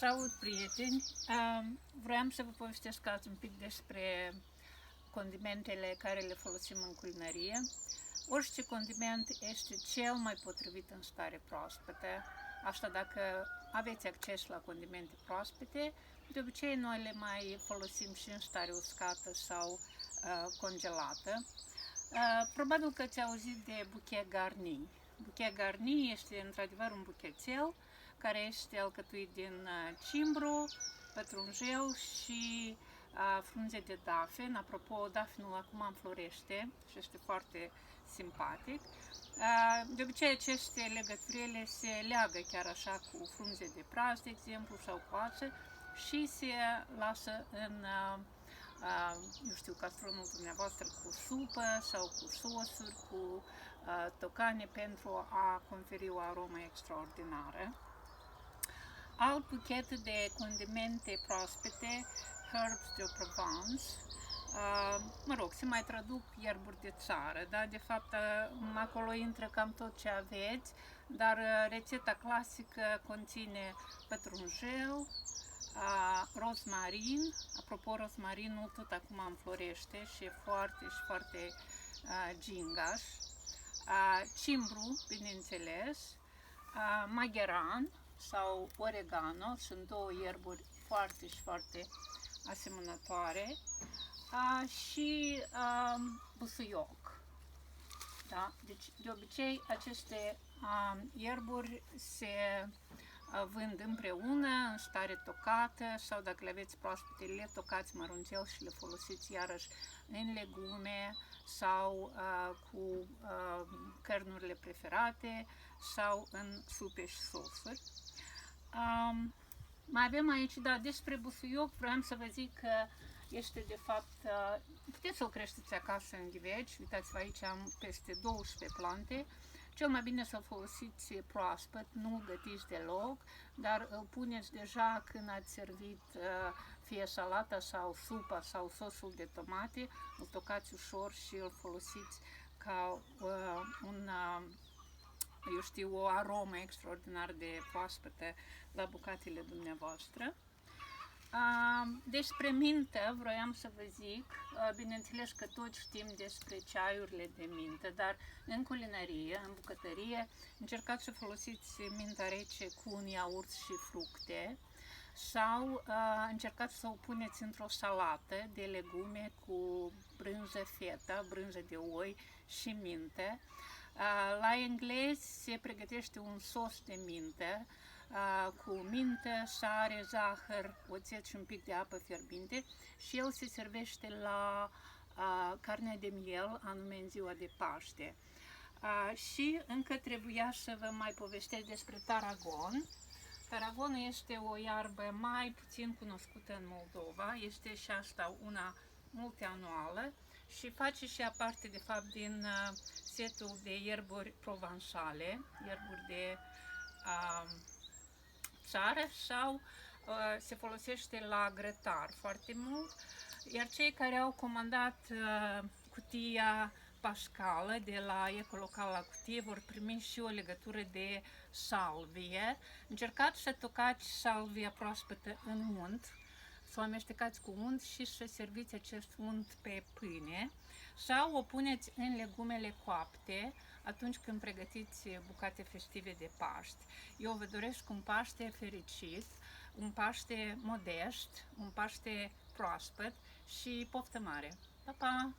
Salut, prieteni! Vreau să vă povestesc azi un pic despre condimentele care le folosim în culinărie. Orice condiment este cel mai potrivit în stare proaspătă. Asta dacă aveți acces la condimente proaspete, de obicei noi le mai folosim și în stare uscată sau congelată. Probabil că ați auzit de bouquet garni. Bouquet garni este într-adevăr un buchetel care este alcătuit din cimbru, pătrunjel și frunze de dafen. Apropo, dafnul acum înflorește și este foarte simpatic. De obicei aceste legăturile se leagă chiar așa cu frunze de praz, de exemplu, sau coață și se lasă în eu știu, castronul dumneavoastră cu supă sau cu sosuri, cu tocane pentru a conferi o aromă extraordinară. Alt buchet de condimente proaspete, herbs de Provence, mă rog, se mai traduc ierburi de țară, da? De fapt, acolo intră cam tot ce aveți, dar rețeta clasică conține pătrunjel, rozmarin. Apropo, rozmarinul tot acum înflorește și e foarte gingaș, cimbru, bineînțeles, magheran sau oregano, sunt două ierburi foarte asemănătoare, și busuioc. Da? Deci, de obicei, aceste ierburi se vând împreună, în stare tocată, sau dacă le aveți proaspete, le tocați măruncel și le folosiți iarăși în legume sau cu cărnurile preferate sau în supe și sosuri. Mai avem aici, da, despre busuioc vreau să vă zic că este de fapt, puteți să o creșteți acasă în ghiveci. Uitați-vă, aici am peste 12 plante. Cel mai bine să-l folosiți proaspăt, nu gătiți deloc, dar îl puneți deja când ați servit fie salata sau supa sau sosul de tomate, îl tocați ușor și îl folosiți ca eu știu, o aromă extraordinar de proaspătă la bucatele dumneavoastră. Despre mintă vroiam să vă zic, bineînțeles că toți știm despre ceaiurile de mintă, dar în culinărie, în bucătărie, încercați să folosiți minta rece cu un iaurt și fructe sau încercați să o puneți într-o salată de legume cu brânză feta, brânză de oi și mintă. La englez se pregătește un sos de mintă cu mintă, sare, zahăr, oțet și un pic de apă fierbinte și el se servește la carne de miel, anume în ziua de Paște. Și încă trebuia să vă mai povestesc despre taragon. Taragonul este o iarbă mai puțin cunoscută în Moldova, este și asta una multianuală și face și parte de fapt din setul de ierburi provençale, ierburi de țară sau se folosește la grătar foarte mult, iar cei care au comandat cutia pașcală de la Ecolocal la cutie vor primi și o legătură de salvie. Încercați să tocați salvia proaspătă în unt, să o amestecați cu unt și să serviți acest unt pe pâine sau o puneți în legumele coapte atunci când pregătiți bucate festive de Paști. Eu vă doresc un Paște fericit, un Paște modest, un Paște proaspăt și poftă mare! Pa, pa!